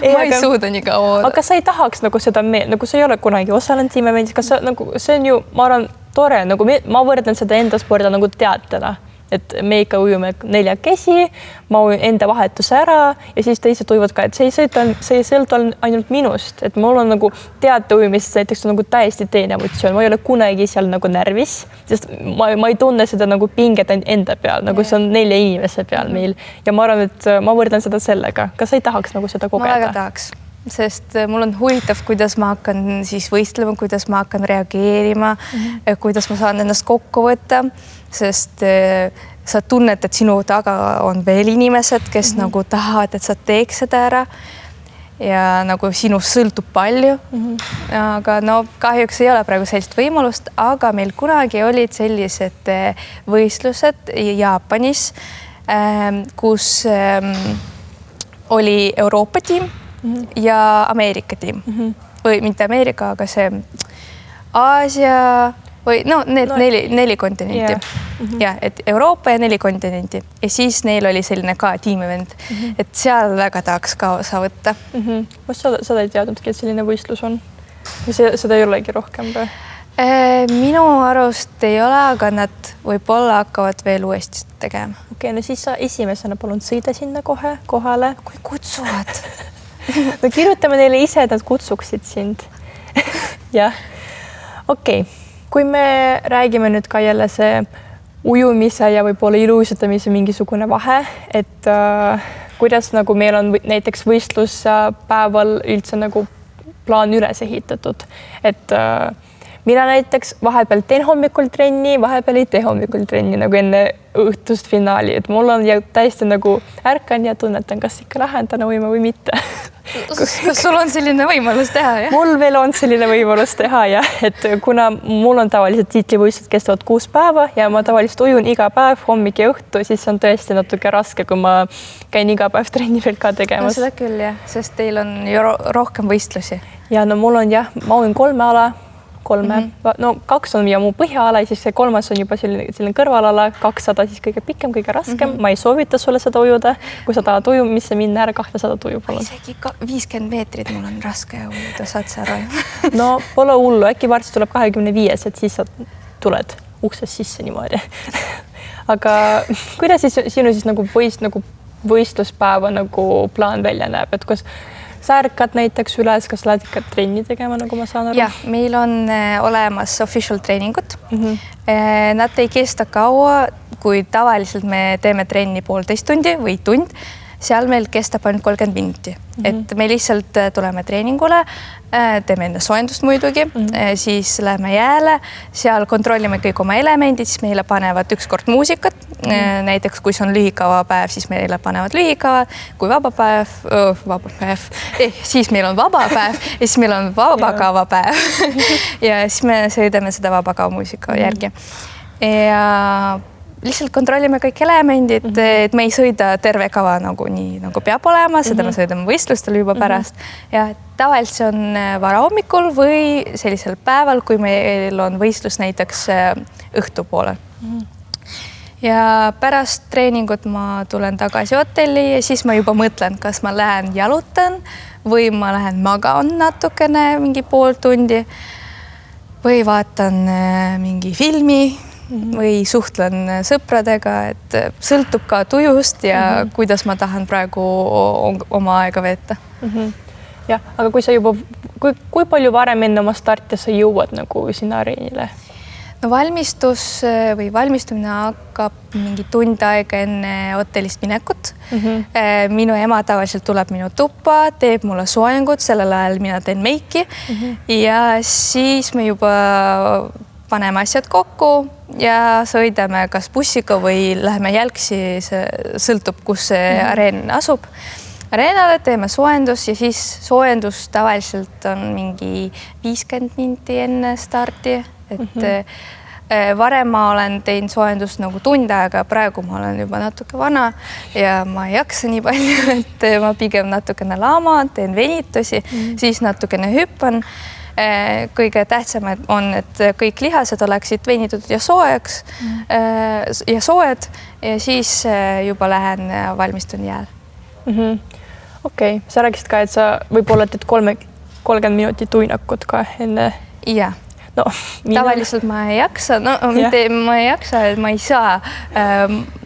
Ma ei suuda nii kaua. Aga sa ei tahaks nagu seda, nagu sa ei ole kunagi osalenud tiimeventis, kas sa nagu, see on ju, ma arvan, tore, nagu ma võrdlen seda enda spordil nagu teatena. Et me ikka ujume 4 käsi, ma ujume enda vahetuse ära ja siis teised ujuvad ka, et see ei sõltu ainult minust, et mul on nagu teate ujumisest näiteks nagu täiesti teine emotsioon, ma ei ole kunagi seal nagu närvis, sest ma ei tunne seda nagu pinget enda peal, nagu see on 4 inimese peal meil ja ma arvan, et ma võrdlen seda sellega. Kas sa ei tahaks nagu seda kogeda? Ma väga tahaks, sest mul on huvitav, kuidas ma hakkan siis võistlema, kuidas ma hakkan reageerima, kuidas ma saan ennast kokku võtta, sest sa tunned, et sinu taga on veel inimesed, kes nagu tahavad, et sa teeks seda ära ja nagu sinust sõltub palju. Aga kahjuks ei ole praegu sellist võimalust, aga meil kunagi olid sellised võistlused Jaapanis, kus oli Euroopa tiim ja Ameerika tiim või mitte Ameerika, aga see Aasia või need neli kontinenti. Ja, et Euroopa ja 4 kontinenti ja siis neil oli selline ka tiimivend, et seal väga tahaks ka osa võtta. Sa ei teadnudki, et selline võistlus on? Või seda ei olegi rohkem või? Minu arust ei ole, aga nad võib-olla hakkavad veel uuesti tegema. Okei, no siis sa esimesena palun sõida sinna kohe kohale. Kui kutsuvad. No kirjutame neile ise, et nad kutsuksid sind. Jah. Okei. Kui me räägime nüüd ka jälle see ujumise ja võib-olla iluusatamise mingisugune vahe, et kuidas nagu meil on näiteks võistluspäeval üldse nagu plaan üles ehitatud, et mina näiteks vahepeal teen hommikul trenni, vahepeal ei tee hommikul trenni nagu enne õhtust finaali, et mul on täiesti nagu ärkan ja tunnetan, kas ikka lähen täna ujuma või mitte. Kas sul on selline võimalus teha, jah? Mul veel on selline võimalus teha, jah, et kuna mul on tavaliselt tiitlivõistlused kestavad 6 päeva ja ma tavaliselt ujun iga päev hommik ja õhtu, siis on tõesti natuke raske, kui ma käin iga päev trenni veel ka tegemas. No seda küll, jah, sest teil on ju rohkem võistlusi. Ja no mul on jah, ma ujun 3 ala. 3, no 2 on ja mu põhiala ja siis see 3 on juba selline kõrvalala, 200 siis kõige pikem, kõige raskem. Ma ei soovita sulle seda ujuda, kui sa tahad ujumisse minna ära 200 uju palun. Isegi 50 meetrit mul on raske ujuda, saad sa aru? No pole hullu, äkki varsti tuleb 25, et siis sa tuled uksest sisse niimoodi. Aga kuidas siis sinu siis nagu võistluspäeva nagu plaan välja näeb, et kas sa ärkad näiteks üles, kas lähed ikka trenni tegema, nagu ma saan aru? Jah, meil on olemas official treeningud. Nad ei kesta kaua, kui tavaliselt me teeme trenni 1,5 tundi või tund. Seal meil kestab ainult 30 minuti. Et me lihtsalt tuleme treeningule, teeme enne soojendust muidugi, siis läheme jääle, seal kontrollime kõik oma elemendid, siis meile panevad ükskord muusikat. Näiteks, kui see on lühikava päev, siis meile panevad lühikava, kui vaba päev, siis meil on vaba päev ja siis meil on vabakava päev. Ja siis me sõidame seda vabakava muusika järgi. Ja lihtsalt kontrollime kõik elemendid, et me ei sõida terve kava nagu nii, nagu peab olema, seda me sõidame võistlustel juba pärast. Ja tavaliselt see on varahommikul või sellisel päeval, kui meil on võistlus näiteks õhtupoole. Ja pärast treeningut ma tulen tagasi hotelli ja siis ma juba mõtlen, kas ma lähen jalutan või ma lähen magan natukene mingi 0,5 tundi või vaatan mingi filmi või suhtlen sõpradega, et sõltub ka tujust ja kuidas ma tahan praegu oma aega veeta. Jah, aga kui sa juba, kui palju varem enne oma starti sa jõuad nagu sinna areenile? No valmistumine hakkab mingi tund aega enne hotellist minekut. Minu ema tavaliselt tuleb minu tuppa, teeb mulle soengut, sellel ajal mina teen meiki ja siis me juba paneme asjad kokku ja sõidame kas bussiga või läheme jälgsi, see sõltub, kus see areen asub. Areenale teeme soojendus ja siis soojendus tavaliselt on mingi 50 minuti enne starti, et varem ma olen teinud soojendust nagu tund aega, praegu ma olen juba natuke vana ja ma ei jaksa nii palju, et ma pigem natukene laaman, teen venitusi, siis natukene hüppan. Kõige tähtsam on, et kõik lihased oleksid venitud ja soojaks ja soojad ja siis juba lähen valmistun jääl. Okei, sa rääkisid ka, et sa võib-olla teed 30 minutit uinakut ka enne. Ja. No, tavaliselt ma ei jaksa, ma ei jaksa, et ma ei saa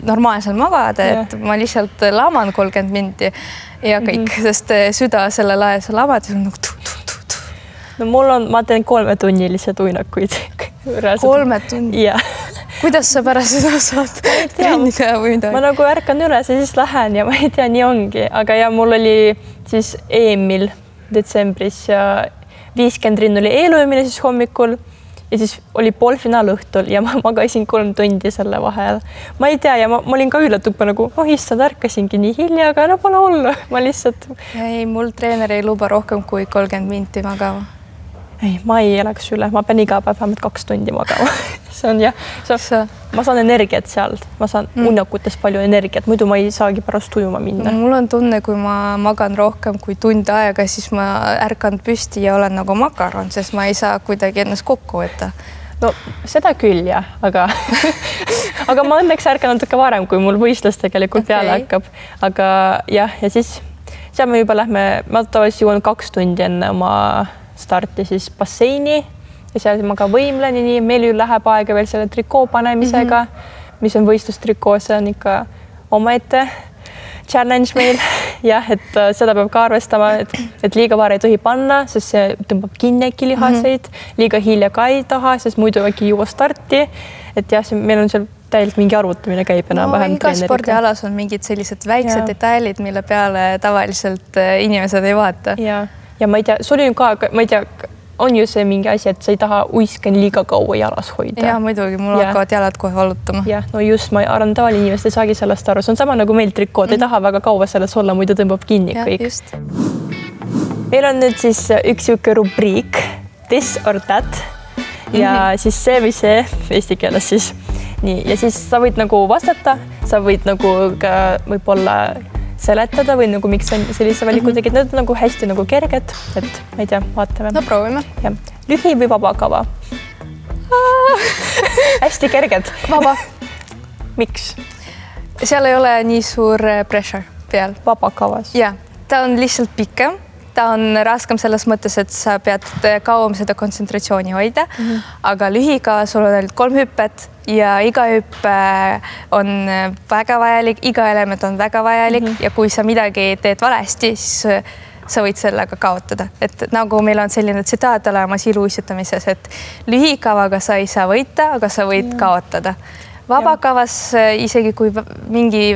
normaalselt magada, et ma lihtsalt laaman 30 minuti ja kõik, sest süda sellel ajal sa laamad ja on nagu No ma teen 3-tunnilised uinakuid. 3 tundi? Jah. Kuidas sa pärast seda saad trenni teha või midagi? Ma nagu ärkan üles ja siis lähen ja ma ei tea, nii ongi. Aga ja mul oli siis EM-il detsembris ja 50 rinn oli eelujumine siis hommikul ja siis oli poolfinaal õhtul ja ma magasin 3 tundi selle vahel. Ma ei tea ja ma olin ka ülatupa nagu, issand, ärkasingi nii hilja, aga no pole hullu. Ma lihtsalt... Ei, mul treener ei luba rohkem kui 30 minuti magama. Ei, ma ei elaks üle, ma pean iga päev vähemalt 2 tundi magama. see on jah, ma saan energiat sealt, ma saan unnakutest palju energiat, muidu ma ei saagi pärast ujuma minna. Mul on tunne, kui ma magan rohkem kui tund aega, siis ma ärkan püsti ja olen nagu makaron, sest ma ei saa kuidagi ennast kokku võtta. No seda küll jah, aga aga ma õnneks ärkan natuke varem, kui mul võistlus tegelikult peale hakkab. Aga jah, ja siis seal me juba lähme, ma tavaliselt jõuan 2 tundi enne oma starti siis basseini ja seal ma ka võimlen ja nii, meil ju läheb aega veel selle trikoo panemisega, mis on võistlustrikoo, see on ikka omaette challenge meil. Jah, et seda peab ka arvestama, et liiga vara ei tohi panna, sest see tõmbab kinni äkki lihaseid, liiga hilja ka ei taha, sest muidu äkki ei jõua starti. Et jah, meil on seal täielikult mingi arvutamine käib enam-vähem iga spordialas on mingid sellised väiksed detailid, mille peale tavaliselt inimesed ei vaata. Ja ma ei tea, sul on ka, ma ei tea, on ju see mingi asi, et sa ei taha uisken liiga kaua jalas hoida. Ja muidugi, mul hakkavad jalad kohe valutama. Ja, no just, ma arvan, tavaline inimest ei saagi sellest aru. See on sama nagu meil trikood, ei taha väga kaua selles olla, muidu tõmbab kinni kõik. Just. Meil on nüüd siis üks siuke rubriik, this or that. Ja siis see või see eesti keeles siis. Nii, ja siis sa võid nagu vastata, sa võid nagu ka võib-olla seletada või nagu miks on sellise valiku tegid, need on nagu hästi nagu kerged, et ma ei tea, vaatame. No proovime. Ja. Lühi või vabakava? Hästi kerged. Vaba. Miks? Seal ei ole nii suur pressure peal. Vabakavas? Ja, ta on lihtsalt pikem. Ta on raskem selles mõttes, et sa pead kauem seda kontsentratsiooni hoida, aga lühiga sul on ainult 3 hüppet ja iga hüppe on väga vajalik, iga element on väga vajalik ja kui sa midagi teed valesti, siis sa võid sellega kaotada. Et nagu meil on selline tsitaat olemas iluuisutamises, et lühikavaga sa ei saa võita, aga sa võid kaotada. Vabakavas isegi kui mingi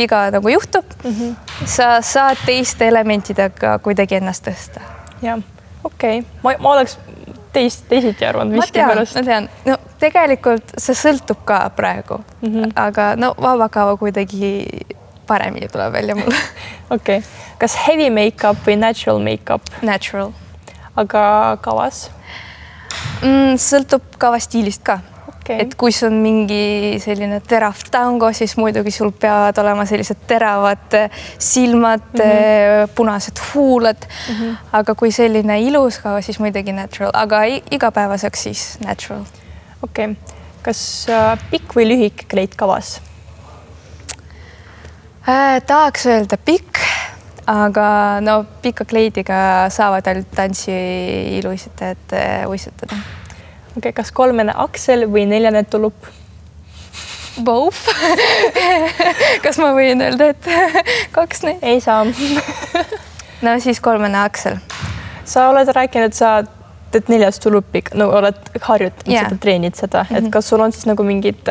viga nagu juhtub, sa saad teiste elementidega kuidagi ennast tõsta. Ja, okei. Ma oleks teisiti arvanud miski pärast. Ma tean. No, tegelikult see sõltub ka praegu, aga no vabakava kuidagi paremini tuleb välja mulle. Okei. Kas heavy make-up või natural make-up? Natural. Aga kavas? Sõltub kava stiilist ka. Et kui sul on mingi selline terav tango, siis muidugi sul peavad olema sellised teravad silmad, punased huuled. Aga kui selline ilus kava, siis muidugi natural, aga igapäevaseks siis natural. Okei. Kas pikk või lühik kleit kavas? Tahaks öelda pikk, aga no pika kleidiga saavad ainult tantsi iluisitajad uisutada. Okei, kas 3 aksel või 4 tulup? Both. Kas ma võin öelda, et 2 neid? Ei saa. No siis 3 aksel. Sa oled rääkinud, et sa teed 4 tulupi, no oled harjutanud seda, treenid seda, et kas sul on siis nagu mingid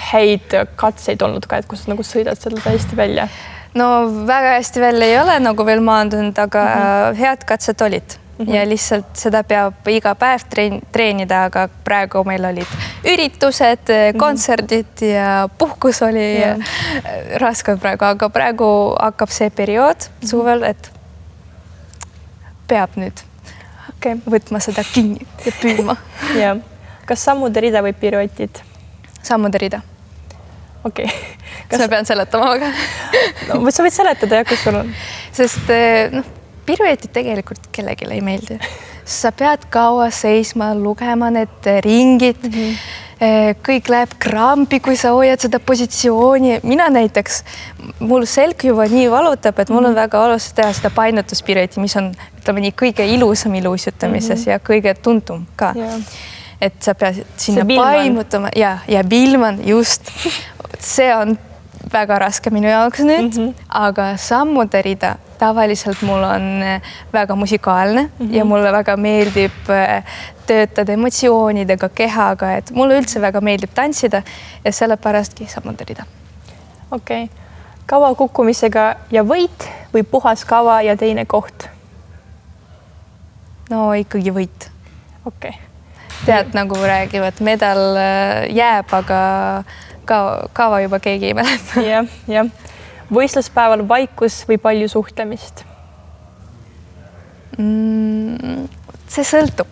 häid katseid olnud ka, et kus sa nagu sõidad seda hästi välja? No väga hästi välja ei ole nagu veel maandunud, aga head katsed olid. Ja lihtsalt seda peab iga päev treenida, aga praegu meil olid üritused, kontserdid ja puhkus oli raske praegu, aga praegu hakkab see periood suvel, et peab nüüd võtma seda kinni ja püüma. Ja. Kas sammude rida või piruetid? Sammude rida. Okei. Sa pean seletama aga. No, sa võid seletada, kus sul on? Sest piruetid tegelikult kellelegi ei meeldi. Sa pead kaua seisma, lugema need ringid. Kõik läheb krampi, kui sa hoiad seda positsiooni. Mina näiteks, mul selg juba nii valutab, et mul on väga oluline teha seda painutuspirueti, mis on ütleme nii kõige ilusam iluusutamises ja kõige tuntum ka. Et sa pead sinna painutama ja Bilman just. See on väga raske minu jaoks nüüd, aga sammude rida tavaliselt mul on väga musikaalne ja mulle väga meeldib töötada emotsioonidega, kehaga, et mulle üldse väga meeldib tantsida ja sellepärastki sammude rida. Okei. Kava kukkumisega ja võit või puhas kava ja teine koht? No ikkagi võit. Okei. Tead, nagu räägivad, medal jääb, aga kava juba keegi ei mäleta. Jah. Võistluspäeval vaikus või palju suhtlemist? See sõltub.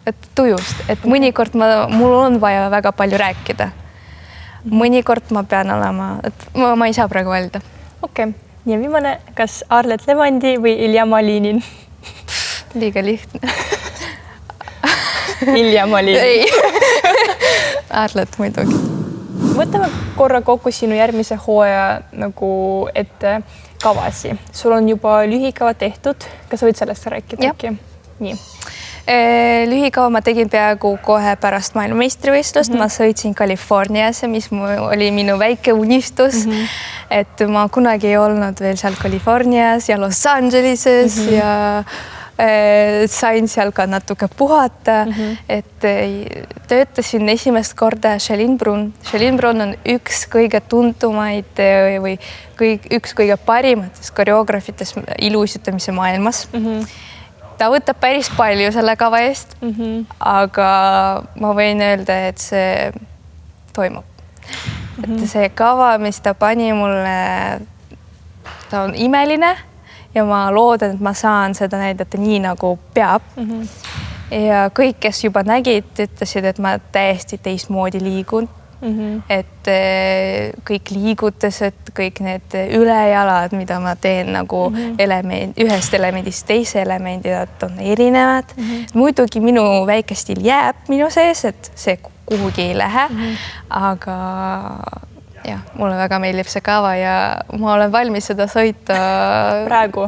et tujust, et mõnikord mul on vaja väga palju rääkida. Mõnikord ma pean olema, et ma ei saa praegu valida. Okei. Ja viimane, kas Arlet Levandi või Ilja Malinin? Liiga lihtne. Ilja Malinin. Ei. Arlet muidugi. Võtame korra kokku sinu järgmise hooaja nagu ette kavasi. Sul on juba lühikava tehtud. Kas sa võid sellest rääkida? Nii. Lühikava ma tegin peaaegu kohe pärast maailmameistrivõistlust. Ma sõitsin Californiasse, mis oli minu väike unistus. Et ma kunagi ei olnud veel seal Californias ja Los Angeleses ja sain seal ka natuke puhata, et töötasin esimest korda Céline Brun. Céline Brun on üks kõige tuntumaid või üks kõige parimatest koreograafitest ilusutamise maailmas. Ta võtab päris palju selle kava eest, aga ma võin öelda, et see toimub. Et see kava, mis ta pani mulle, ta on imeline ja ma loodan, et ma saan seda näidata nii, nagu peab. Ja kõik, kes juba nägid, ütlesid, et ma täiesti teistmoodi liigun. Et kõik liigutused, kõik need ülejalad, mida ma teen nagu ühest elemendist teise elemendi, et on erinevad. Muidugi minu väike stiil jääb minu sees, et see kuhugi ei lähe, aga jah, mulle väga meeldib see kava ja ma olen valmis seda sõita praegu.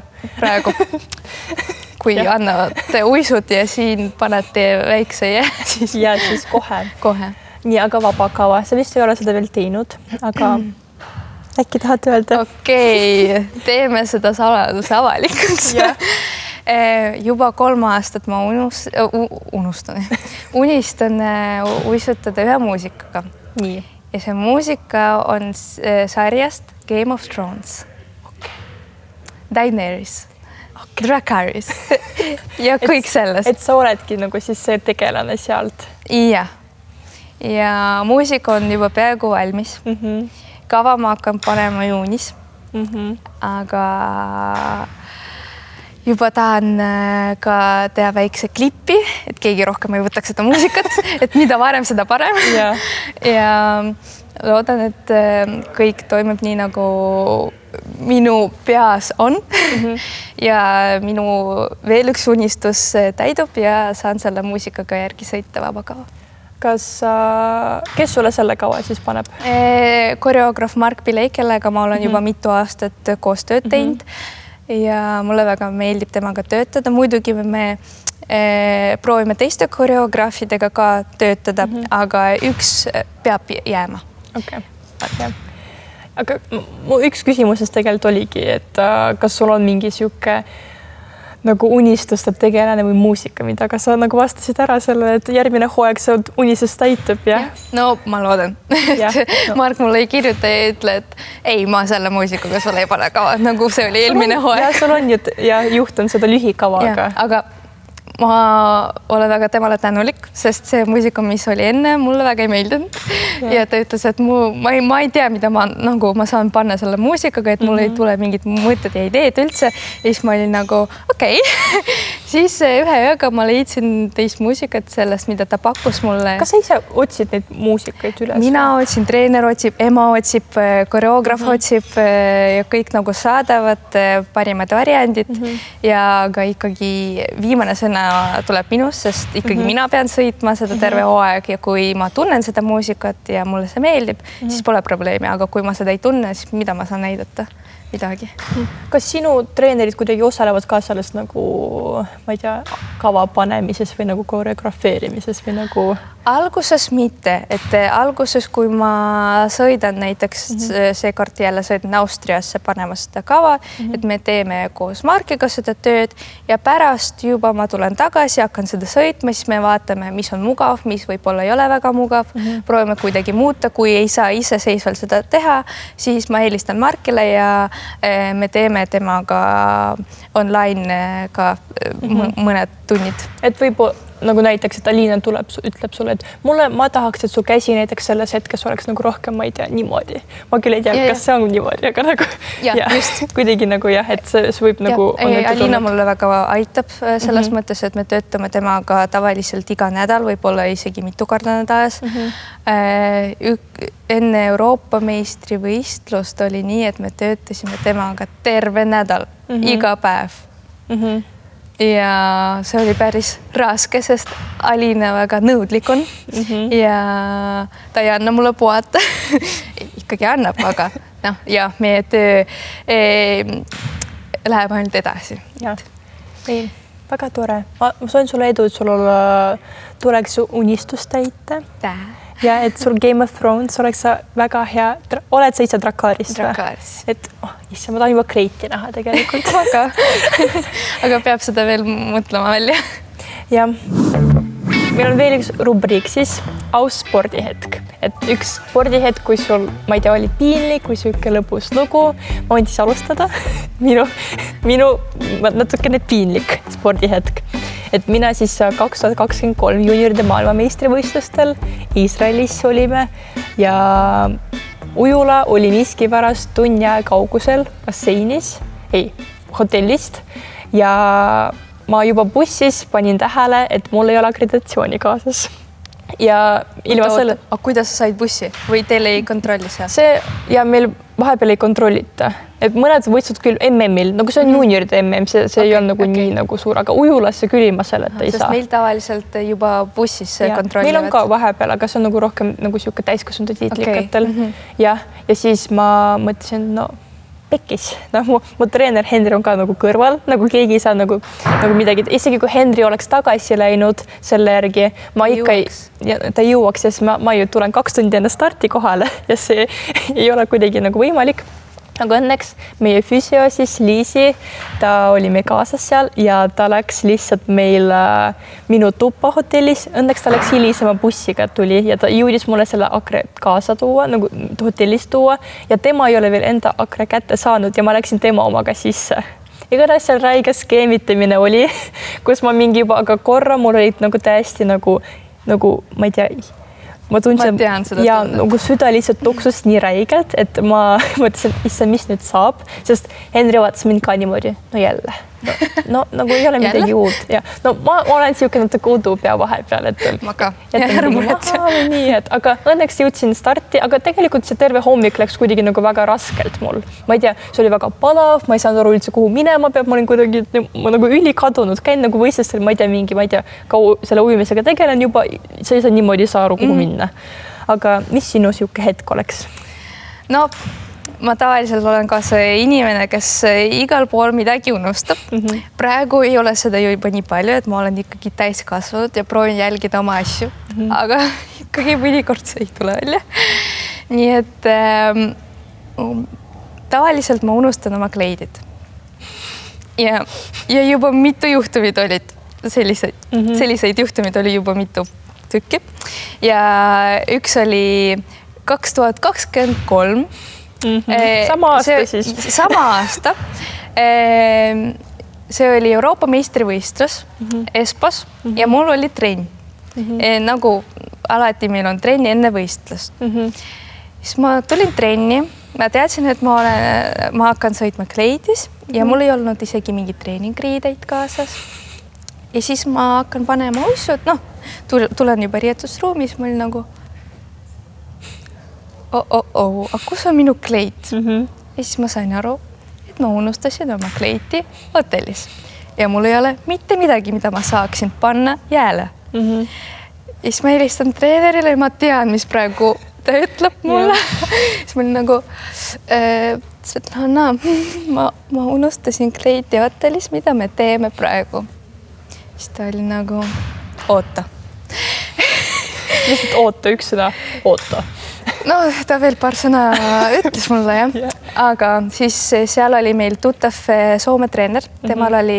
Kui annavad uisud ja siin panete väikse jää, siis kohe. Nii, aga vaba kava. Sa vist ei ole seda veel teinud, aga äkki tahad öelda? Okei, teeme seda saladuse avalikult. Juba 3 aastat ma unistan uisutada ühe muusikaga. Nii. Ja see muusika on sarjast Game of Thrones. Daenerys, Dracarys ja kõik sellest. Et sa oledki nagu siis see tegelane sealt. Ja muusika on juba peaaegu valmis. Kava ma hakkan panema juunis, aga juba tahan ka teha väikse klippi, et keegi rohkem ei võtaks seda muusikat, et mida varem, seda parem. Ja loodan, et kõik toimub nii, nagu minu peas on. Ja minu veel üks unistus täidub ja saan selle muusikaga järgi sõita vaba kava. Kes sulle selle kava siis paneb? Koreograaf Mark Pilei, kellega ma olen juba mitu aastat koos tööd teinud. Ja mulle väga meeldib temaga töötada. Muidugi me proovime teiste koreograafidega ka töötada, aga üks peab jääma. Okei. Aga mu üks küsimusest tegelikult oligi, et kas sul on mingi siuke nagu unistuste tegelane või muusika, mida ka sa nagu vastasid ära selle, et järgmine hooaeg see unistus täitub, jah? No ma loodan. Mark mulle ei kirjuta ja ei ütle, et ei, ma selle muusikuga sulle ei pane kava, nagu see oli eelmine hooaeg. Ja sul on juhtun seda lühikavaga. Aga ma olen väga temale tänulik, sest see muusika, mis oli enne, mulle väga ei meeldinud. Ja ta ütles, et ma ei tea, mida ma saan panna selle muusikaga, et mul ei tule mingid mõtted ja ideed üldse. Ja siis ma olin nagu, okei. Siis ühe ööga ma leidsin teist muusikat sellest, mida ta pakkus mulle. Kas sa ise otsid neid muusikaid üles? Mina otsin, treener otsib, ema otsib, koreograaf otsib ja kõik nagu saadavad parimad variandid. Ja ka ikkagi viimane sõna tuleb minust, sest ikkagi mina pean sõitma seda terve hooaeg ja kui ma tunnen seda muusikat ja mulle see meeldib, siis pole probleemi, aga kui ma seda ei tunne, siis mida ma saan näidata? Midagi. Kas sinu treenerid kuidagi osalevad ka sellest nagu, ma ei tea, kava panemises või nagu koreografeerimises või nagu? Alguses mitte, et alguses, kui ma sõidan näiteks seekord jälle sõidan Austriasse panema seda kava, et me teeme koos Markiga seda tööd ja pärast juba ma tulen tagasi, hakkan seda sõitma, siis me vaatame, mis on mugav, mis võib-olla ei ole väga mugav, proovime kuidagi muuta, kui ei saa iseseisvalt seda teha, siis ma helistan Markile ja me teeme temaga online ka mõned tunnid. Et nagu näiteks, et Aliina ütleb sulle, et ma tahaks, et su käsi näiteks selles hetkes oleks nagu rohkem, ma ei tea, niimoodi. Ma küll ei tea, kas see on niimoodi, aga nagu kuidagi nagu et see võib nagu... Aliina mulle väga aitab selles mõttes, et me töötame temaga tavaliselt iga nädal, võib-olla isegi mitu korda nädalas. Enne Euroopa meistrivõistlust oli nii, et me töötasime temaga terve nädal, iga päev. Ja see oli päris raske, sest Aliina väga nõudlik on ja ta ei anna mulle puhata. Ikkagi annab, aga meie töö läheb ainult edasi. Ei, väga tore. Ma soovin sulle edu, et sul tuleks unistus täita. Ja et sul Game of Thrones oleks sa väga hea, oled sa ise Dracarys? Et issa, ma tahan juba Kreiti näha tegelikult. Aga peab seda veel mõtlema välja. Ja meil on veel üks rubriik siis, aus spordihetk. Et üks spordihetk, kui sul, ma ei tea, oli piinlik või süke lõbus lugu, ma võin siis alustada. Minu natukene piinlik spordihetk. Et mina siis 2023 juunioride maailmameistrivõistlustel Iisraelis olime ja ujula oli miskipärast tunni kaugusel basseinis, hotellist ja ma juba bussis panin tähele, et mul ei ole akreditatsiooni kaasas. Ja ilma selle... Aga kuidas sa said bussi või teil ei kontrolli seal? Ja meil vahepeal ei kontrollita. Et mõned võistlused küll MM-il, nagu see on juunioride MM, see ei ole nagu nii nagu suur, aga ujulasse küll ilma selleta ei saa. Sest meil tavaliselt juba bussis kontrollivad. Meil on ka vahepeal, aga see on nagu rohkem nagu siuke täiskasvanud tiitlikatel. Ja siis ma mõtlesin, pekkis. Mu treener Henri on ka nagu kõrval, nagu keegi ei saa nagu midagi. Isegi kui Henri oleks tagasi läinud selle järgi, ta jõuaks, sest ma ju tulen 2 tundi enne starti kohale ja see ei ole kuidagi nagu võimalik. Aga õnneks meie füsio siis Liisi, ta oli meil kaasas seal ja ta läks lihtsalt meil minu tuppa hotellis. Õnneks ta läks hilisema bussiga tuli ja ta jõudis mulle selle akre kaasa tuua, nagu hotellist tuua ja tema ei ole veel enda akre kätte saanud ja ma läksin tema omaga sisse. Igatahes seal räige skeemitamine oli, kus ma mingi juba, aga korra mul olid nagu täiesti nagu ma ei tea, ma tundsin, ja nagu süda lihtsalt tuksus nii räigelt, et ma mõtlesin, issa, mis nüüd saab, sest Henri vaatas mind ka niimoodi, jälle. Nagu ei ole midagi uut. Ja, ma olen siuke natuke udu pea vahepeal, et aga õnneks jõudsin starti, aga tegelikult see terve hommik läks kuidagi nagu väga raskelt mul. Ma ei tea, see oli väga palav, ma ei saanud aru üldse, kuhu minema peab, ma olin kuidagi nagu ülikadunud, käin nagu võistlustel, ma ei tea, selle ujumisega tegelen juba, sa ei saa niimoodi saa aru, kuhu minna. Aga mis sinu siuke hetk oleks? Ma tavaliselt olen ka see inimene, kes igal pool midagi unustab. Praegu ei ole seda juba nii palju, et ma olen ikkagi täiskasvanud ja proovin jälgida oma asju, aga ikkagi mõnikord see ei tule välja. Nii et tavaliselt ma unustan oma kleidid. Ja juba mitu juhtumid olid selliseid juhtumid oli juba mitu tükki. Ja üks oli 2023. Sama aasta siis. Sama aasta. See oli Euroopa meistrivõistlus Espos ja mul oli trenn. Nagu alati meil on trenni enne võistlust. Siis ma tulin trenni. Ma teadsin, et ma hakkan sõitma kleidis ja mul ei olnud isegi mingi treeningriideid kaasas. Ja siis ma hakkan panema ussud. Tulen juba riietusruumis. Ma olin nagu aga kus on minu kleit? Ja siis ma sain aru, et ma unustasin oma kleiti hotellis. Ja mul ei ole mitte midagi, mida ma saaksin panna jääle. Ja siis ma helistan treenerile ja ma tean, mis praegu ta ütleb mulle. Siis ma olin nagu, Svetlana, ma unustasin kleiti hotellis, mida me teeme praegu. Siis ta oli nagu, oota. Lihtsalt oota, üks sõna, oota. Ta veel paar sõna ütles mulle, jah. Aga siis seal oli meil tuttav Soome treener. Temal oli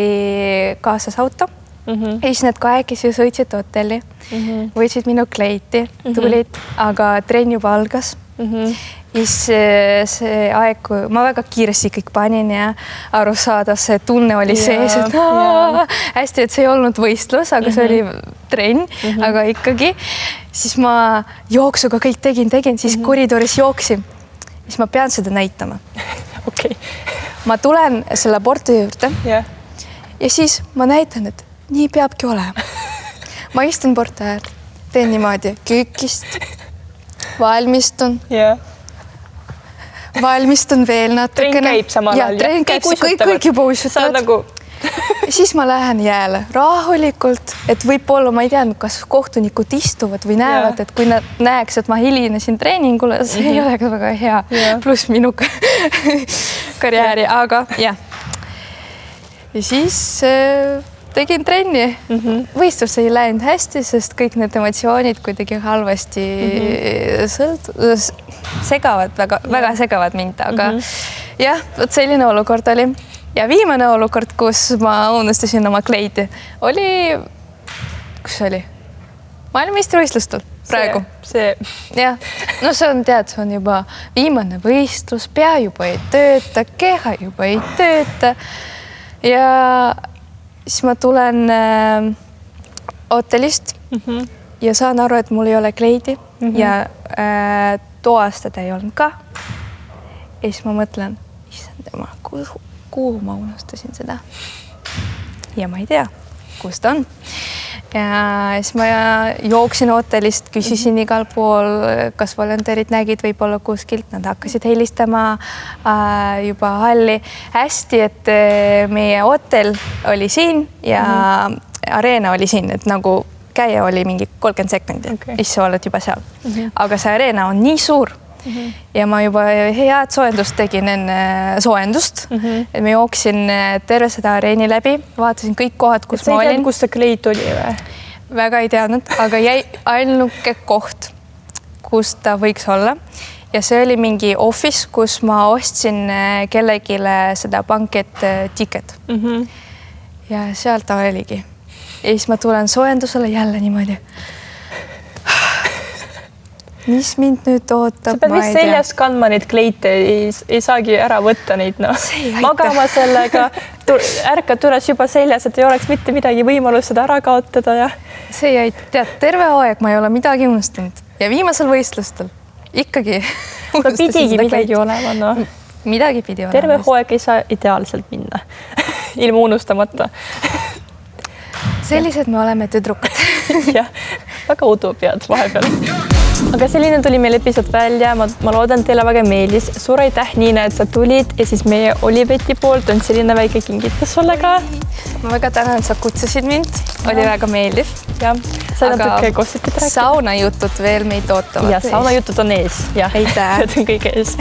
kaasas auto. Ja siis need kahekesi sõitsid hotelli. Võtsid minu kleiti, tulid, aga trenn juba algas. ja siis see aeg, kui ma väga kiiresti kõik panin ja aru saada, see tunne oli sees, et hästi, et see ei olnud võistlus, aga see oli trenn, aga ikkagi siis ma jooksuga kõik tegin, siis koridoris jooksin, siis ma pean seda näitama. Okay. Ma tulen selle porti juurde ja siis ma näitan, et nii peabki olema. Ma istun porti äärde, teen niimoodi küükist, valmistun veel natukene. Trenn käib samal ajal. Trenn käib, kõik juba uisutavad. Nagu... siis ma lähen jääle rahulikult, et võib-olla ma ei teadnud, kas kohtunikud istuvad või näevad, et kui nad näeks, et ma hilinesin treeningule, see ei ole väga hea, pluss minu karjääri, aga jah. Ja siis tegin trenni. Võistlus ei läinud hästi, sest kõik need emotsioonid kuidagi halvasti segavad, väga segavad mind, aga jah, vot selline olukord oli. Ja viimane olukord, kus ma unustasin oma kleidi, oli, kus oli? Maailmameistrivõistlustel praegu. Jah, no see on, see on juba viimane võistlus, pea juba ei tööta, keha juba ei tööta. Ja siis ma tulen hotellist ja saan aru, et mul ei ole kleidi ja toastada ei olnud ka. Ja siis ma mõtlen, issand tema, kuhu ma unustasin seda. Ja ma ei tea, kus ta on. Ja siis ma jooksin hotellist, küsisin igal pool, kas volonteerid nägid võib-olla kuskilt, nad hakkasid helistama juba halli. Hästi, et meie hotell oli siin ja areena oli siin, et nagu käia oli mingi 30 sekundi, siis sa oled juba seal. Aga see areena on nii suur ja ma juba head soojendust tegin enne soojendust. Et ma jooksin terve seda areeni läbi, vaatasin kõik kohad, kus ma olin. Sa ei tead, kus see kleit oli või? Väga ei teadnud, aga jäi ainuke koht, kus ta võiks olla. Ja see oli mingi office, kus ma ostsin kellegile seda banket ticket. Ja seal ta oligi. Ja siis ma tulen soojendusele jälle niimoodi. Mis mind nüüd ootab? Sa pead vist seljas kandma neid kleite, ei saagi ära võtta neid. Magama sellega, ärkad üles juba seljas, et ei oleks mitte midagi võimalust seda ära kaotada. Ja... See jäi, tead, terve aeg ma ei ole midagi unustanud. Ja viimasel võistlustel ikkagi pidigi midagi olema. No. Midagi pidi olema. Terve hooaeg ei saa ideaalselt minna. Ilma unustamata. Sellised me oleme tüdrukad. Jah, väga udu pead vahepeal. Aga selline tuli meil episood välja, ma loodan teile väga meeldis. Suur aitäh, Niina, et sa tulid ja siis meie Oliveti poolt on selline väike kingitus sulle ka. Ma väga tänan, et sa kutsusid mind, oli väga meeldiv. Ja, sa natuke kostitid rääkida. Saunajutud veel meid ootavad. Ja, saunajutud on ees. Ja, aitäh. Need on kõik ees.